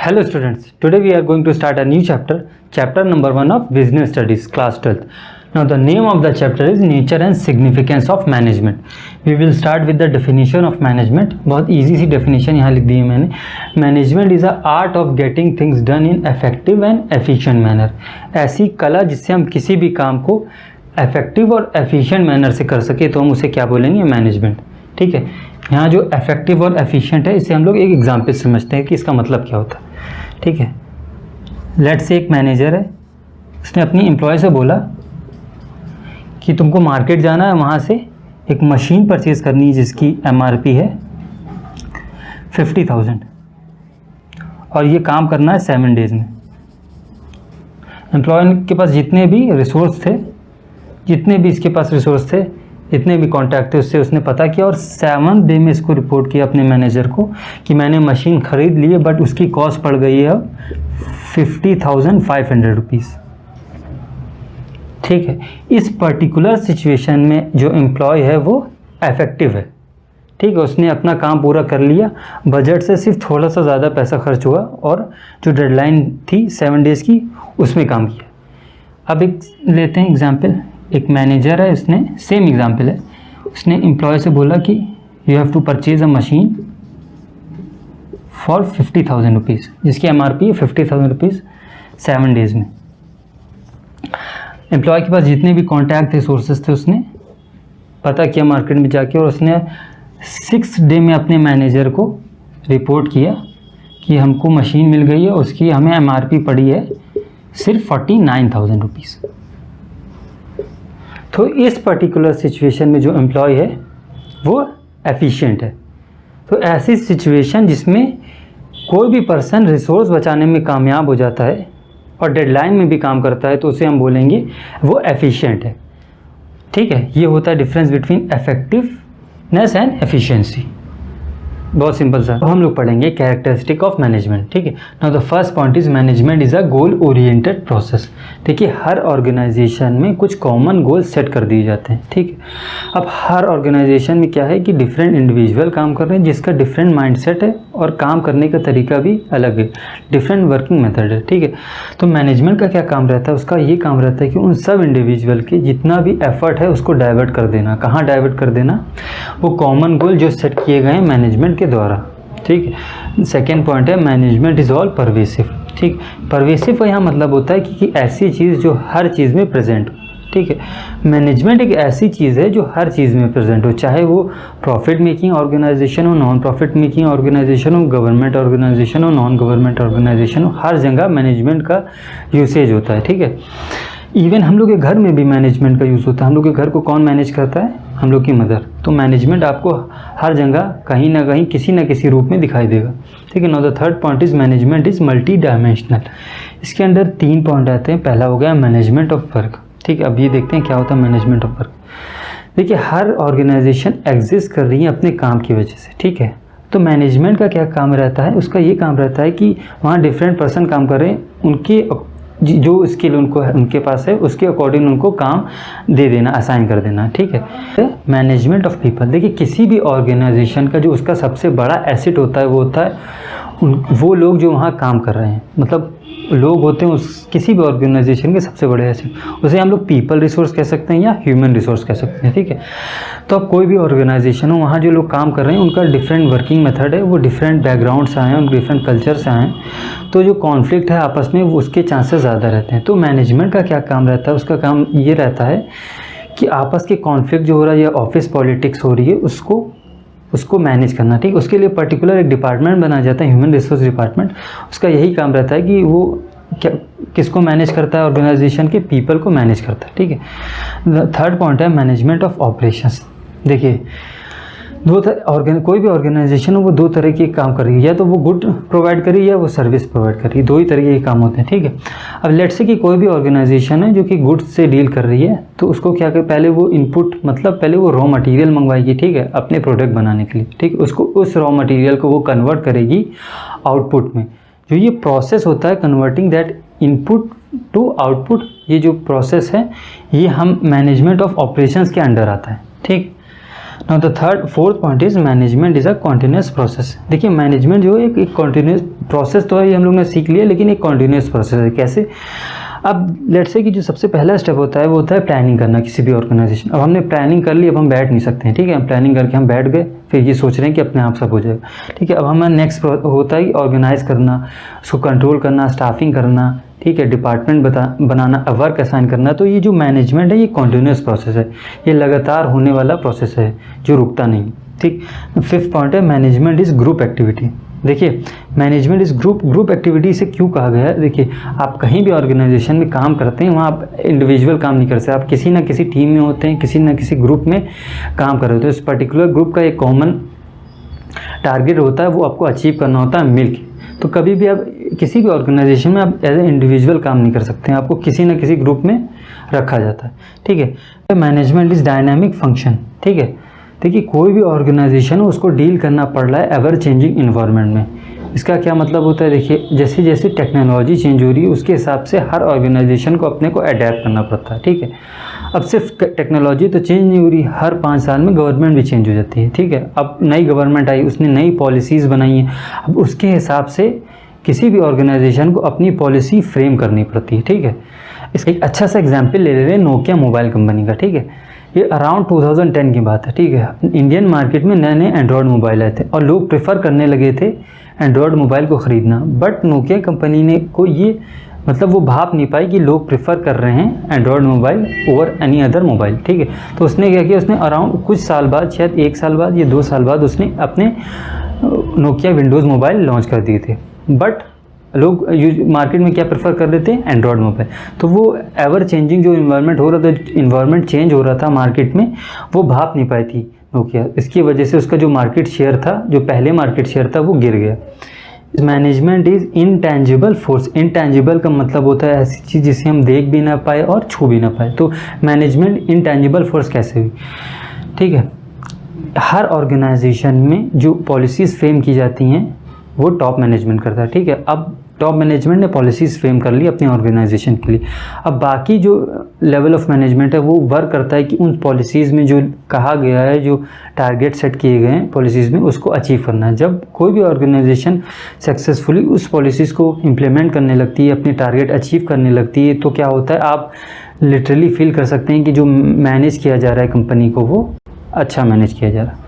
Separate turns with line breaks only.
Hello students, today we are going to start a new chapter number 1 of Business Studies, class 12th. Now the name of the chapter is Nature and Significance of Management. We will start with the definition of management. बहुत easy सी definition यहाँ लिख दी है मैंने. Management is the art of getting things done in effective and efficient manner. ऐसी कला जिससे हम किसी भी काम को effective और efficient manner से कर सके तो हम उसे क्या बोलेंगे, मैनेजमेंट. ठीक है. यहाँ जो इफेक्टिव और एफिशिएंट है इसे हम लोग एक एग्जाम्पल समझते हैं कि इसका मतलब क्या होता है. ठीक है. लेट्स से एक मैनेजर है, उसने अपनी एम्प्लॉय से बोला कि तुमको मार्केट जाना है, वहाँ से एक मशीन परचेज़ करनी है जिसकी MRP है 50,000 और ये काम करना है 7 डेज़ में. एम्प्लॉय के पास जितने भी रिसोर्स थे, जितने भी इसके पास रिसोर्स थे, इतने भी कॉन्टैक्ट थे, उससे उसने पता किया और 7 डे में इसको रिपोर्ट किया अपने मैनेजर को कि मैंने मशीन ख़रीद ली है बट उसकी कॉस्ट पड़ गई है 50,500 रुपीज़. ठीक है. इस पर्टिकुलर सिचुएशन में जो एम्प्लॉय है वो इफेक्टिव है. ठीक है. उसने अपना काम पूरा कर लिया, बजट से सिर्फ थोड़ा सा ज़्यादा पैसा खर्च हुआ और जो डेडलाइन थी 7 डेज़ की उसमें काम किया. अब एक लेते हैं एग्जाम्पल. एक मैनेजर है, उसने सेम एग्जाम्पल है, उसने एम्प्लॉय से बोला कि you have to purchase a machine for 50,000 rupees जिसकी MRP है 50,000 रुपीज़ 7 डेज़ में. एम्प्लॉय के पास जितने भी कॉन्टैक्ट थे, सोर्सेज थे, उसने पता किया मार्केट में जाके और उसने 6 डे में अपने मैनेजर को रिपोर्ट किया कि हमको मशीन मिल गई है, उसकी हमें MRP पड़ी है सिर्फ 49,000 रुपीज़. तो इस पर्टिकुलर सिचुएशन में जो एम्प्लॉय है वो एफिशिएंट है. तो ऐसी सिचुएशन जिसमें कोई भी पर्सन रिसोर्स बचाने में कामयाब हो जाता है और डेडलाइन में भी काम करता है तो उसे हम बोलेंगे वो एफिशिएंट है. ठीक है. ये होता है difference between effectiveness and efficiency. बहुत सिंपल सा. अब हम लोग पढ़ेंगे कैरेक्टरिस्टिक ऑफ मैनेजमेंट. ठीक है. Now the first point is management is a goal oriented process. देखिए हर ऑर्गेनाइजेशन में कुछ कॉमन गोल सेट कर दिए जाते हैं. ठीक है. अब हर ऑर्गेनाइजेशन में क्या है कि डिफरेंट इंडिविजुअल काम कर रहे हैं जिसका डिफरेंट माइंडसेट है और काम करने का तरीका भी अलग है, डिफरेंट वर्किंग मेथड है. ठीक है. तो मैनेजमेंट का क्या काम रहता है, उसका ये काम रहता है कि उन सब इंडिविजुअल के जितना भी एफर्ट है उसको डाइवर्ट कर देना. कहाँ डाइवर्ट कर देना, वो कॉमन गोल जो सेट किए गए हैं मैनेजमेंट के द्वारा. ठीक है. सेकेंड पॉइंट है मैनेजमेंट इज़ ऑल परवेसिव. ठीक. परवेसिव का यहाँ मतलब होता है कि ऐसी चीज़ जो हर चीज़ में प्रेजेंट हो. ठीक है. मैनेजमेंट एक ऐसी चीज़ है जो हर चीज़ में प्रेजेंट हो, चाहे वो प्रॉफिट मेकिंग ऑर्गेनाइजेशन हो, नॉन प्रॉफिट मेकिंग ऑर्गेनाइजेशन हो, गवर्नमेंट ऑर्गेनाइजेशन हो, नॉन गवर्नमेंट ऑर्गेनाइजेशन हो, हर जगह मैनेजमेंट का यूसेज होता है. ठीक है. इवन हम लोग के घर में भी मैनेजमेंट का यूज़ होता है. हम लोग के घर को कौन मैनेज करता है, हम लोग की मदर. तो मैनेजमेंट आपको हर जगह कहीं ना कहीं किसी न किसी रूप में दिखाई देगा. ठीक है. Now the third point is management is multi dimensional. इसके अंदर 3 पॉइंट आते हैं. पहला हो गया मैनेजमेंट ऑफ वर्क. ठीक है. अब ये देखते हैं क्या होता है मैनेजमेंट ऑफ वर्क. देखिए हर ऑर्गेनाइजेशन एग्जिस्ट कर रही है अपने काम की वजह से. ठीक है. तो मैनेजमेंट का क्या काम रहता है, उसका ये काम रहता है कि वहाँ डिफरेंट पर्सन काम कर रहे हैं, उनके जो स्किल उनको है, उनके पास है, उसके अकॉर्डिंग उनको काम दे देना, असाइन कर देना. ठीक है. Management of people. देखिए किसी भी ऑर्गेनाइजेशन का जो उसका सबसे बड़ा एसेट होता है वो होता है वो लोग जो वहाँ काम कर रहे हैं. मतलब लोग होते हैं उस किसी भी ऑर्गेनाइजेशन के सबसे बड़े एसेट. उसे हम लोग पीपल रिसोर्स कह सकते हैं या ह्यूमन रिसोर्स कह सकते हैं. ठीक है. तो अब कोई भी ऑर्गेनाइजेशन हो, वहाँ जो लोग काम कर रहे हैं उनका डिफरेंट वर्किंग मेथड है, वो डिफरेंट बैकग्राउंड से आए हैं, डिफरेंट कल्चर से आए हैं, तो जो कॉन्फ्लिक्ट है आपस में वो उसके चांसेस ज़्यादा रहते हैं. तो मैनेजमेंट का क्या काम रहता है, उसका काम ये रहता है कि आपस के कॉन्फ्लिक्ट जो हो रहा है या ऑफिस पॉलिटिक्स हो रही है उसको मैनेज करना. ठीक. उसके लिए पर्टिकुलर एक डिपार्टमेंट बनाया जाता है, ह्यूमन रिसोर्स डिपार्टमेंट. उसका यही काम रहता है कि वो क्या किसको मैनेज करता है, ऑर्गेनाइजेशन के पीपल को मैनेज करता है. ठीक है. थर्ड पॉइंट है मैनेजमेंट ऑफ ऑपरेशंस. देखिए कोई भी ऑर्गेनाइजेशन हो वो 2 तरह के काम कर रही है, या तो वो गुड प्रोवाइड कर रही है या वो सर्विस प्रोवाइड कर रही है. 2 ही तरीके के काम होते हैं. ठीक है. अब लेट्स से कि कोई भी ऑर्गेनाइजेशन है जो कि गुड्स से डील कर रही है, तो उसको क्या कर, पहले वो इनपुट मतलब पहले वो रॉ मटेरियल मंगवाएगी. ठीक है. अपने प्रोडक्ट बनाने के लिए. ठीक. उसको उस रॉ मटेरियल को वो कन्वर्ट करेगी आउटपुट में. जो ये प्रोसेस होता है converting that input to output, ये जो प्रोसेस है ये हम मैनेजमेंट ऑफ ऑपरेशंस के अंडर आता है. ठीक. Now the fourth point is management is a continuous process. देखिए मैनेजमेंट जो है एक कॉन्टिन्यूस प्रोसेस तो है, ये हम लोग ने सीख लिया, लेकिन एक कॉन्टिन्यूस प्रोसेस है। कैसे? अब लेट्स से कि जो सबसे पहला स्टेप होता है वो होता है प्लानिंग करना किसी भी ऑर्गेनाइजेशन। अब हमने प्लानिंग कर ली, अब हम बैठ नहीं सकते हैं, ठीक है। प्लानिंग करके हम बैठ गए, फिर ये सोच रहे हैं कि अपने आप सब हो जाएगा, ठीक है। अब हमारा नेक्स्ट होता है ऑर्गेनाइज करना, उसको कंट्रोल करना, स्टाफिंग करना, ठीक है, डिपार्टमेंट बनाना, वर्क असाइन करना। तो ये जो मैनेजमेंट है ये कॉन्टिन्यूस प्रोसेस है, ये लगातार होने वाला प्रोसेस है जो रुकता नहीं, ठीक। फिफ्थ पॉइंट है मैनेजमेंट इज़ ग्रुप एक्टिविटी। देखिए मैनेजमेंट इस ग्रुप एक्टिविटी से क्यों कहा गया है? देखिए आप कहीं भी ऑर्गेनाइजेशन में काम करते हैं, वहाँ आप इंडिविजुअल काम नहीं कर सकते, आप किसी ना किसी टीम में होते हैं, किसी ना किसी ग्रुप में काम कर रहे होते हैं। इस पर्टिकुलर ग्रुप का एक कॉमन टारगेट होता है, वो आपको अचीव करना होता है मिलके। तो कभी भी आप किसी भी ऑर्गेनाइजेशन में आप एज ए इंडिविजुअल काम नहीं कर सकते हैं, आपको किसी न किसी ग्रुप में रखा जाता है, ठीक है। मैनेजमेंट इज़ डायनामिक फंक्शन, ठीक है। देखिए कोई भी ऑर्गेनाइजेशन उसको डील करना पड़ रहा है एवर चेंजिंग इन्वायरमेंट में। इसका क्या मतलब होता है? देखिए जैसे जैसे टेक्नोलॉजी चेंज हो रही है उसके हिसाब से हर ऑर्गेनाइजेशन को अपने को अडेप्ट करना पड़ता है, ठीक है। अब सिर्फ टेक्नोलॉजी तो चेंज नहीं हो रही, हर 5 साल में गवर्नमेंट भी चेंज हो जाती है, ठीक है। अब नई गवर्नमेंट आई, उसने नई पॉलिसीज़ बनाई हैं, अब उसके हिसाब से किसी भी ऑर्गेनाइजेशन को अपनी पॉलिसी फ्रेम करनी पड़ती है, ठीक है। इसका एक अच्छा सा एग्जाम्पल ले रहे हैं नोकिया मोबाइल कंपनी का, ठीक है। ये अराउंड 2010 की बात है, ठीक है। इंडियन मार्केट में नए नए एंड्रॉयड मोबाइल आए थे और लोग प्रेफर करने लगे थे एंड्रॉयड मोबाइल को ख़रीदना। बट नोकिया कंपनी ने को ये मतलब वो भाप नहीं पाई कि लोग प्रेफर कर रहे हैं Android mobile over any other mobile, ठीक है। तो उसने क्या किया, उसने अराउंड कुछ साल बाद, शायद 1 साल बाद या 2 साल बाद, उसने अपने नोकिया विंडोज़ मोबाइल लॉन्च कर दिए थे। बट लोग मार्केट में क्या प्रेफर कर रहे थे? Android mobile. तो वो एवर चेंजिंग जो इन्वायरमेंट हो रहा था, इन्वायरमेंट चेंज हो रहा था मार्केट में, वो भाप नहीं पाई थी नोकिया। इसकी वजह से उसका जो मार्केट शेयर था, जो पहले मार्केट शेयर था, वो गिर गया। Management is intangible force. Intangible का मतलब होता है ऐसी चीज़ जिसे हम देख भी ना पाए और छू भी ना पाए। तो मैनेजमेंट इनटैंजिबल फोर्स कैसे हुई? ठीक है, हर ऑर्गेनाइजेशन में जो पॉलिसीज़ फ्रेम की जाती हैं वो टॉप मैनेजमेंट करता है, ठीक है। अब टॉप मैनेजमेंट ने पॉलिसीज़ फ्रेम कर ली अपनी ऑर्गेनाइजेशन के लिए। अब बाकी जो लेवल ऑफ मैनेजमेंट है वो वर्क करता है कि उन पॉलिसीज़ में जो कहा गया है, जो टारगेट सेट किए गए हैं पॉलिसीज़ में, उसको अचीव करना है। जब कोई भी ऑर्गेनाइजेशन सक्सेसफुली उस पॉलिसीज़ को इम्प्लीमेंट करने लगती है, अपने टारगेट अचीव करने लगती है, तो क्या होता है, आप लिटरली फील कर सकते हैं कि जो मैनेज किया जा रहा है कंपनी को, वो अच्छा मैनेज किया जा रहा है।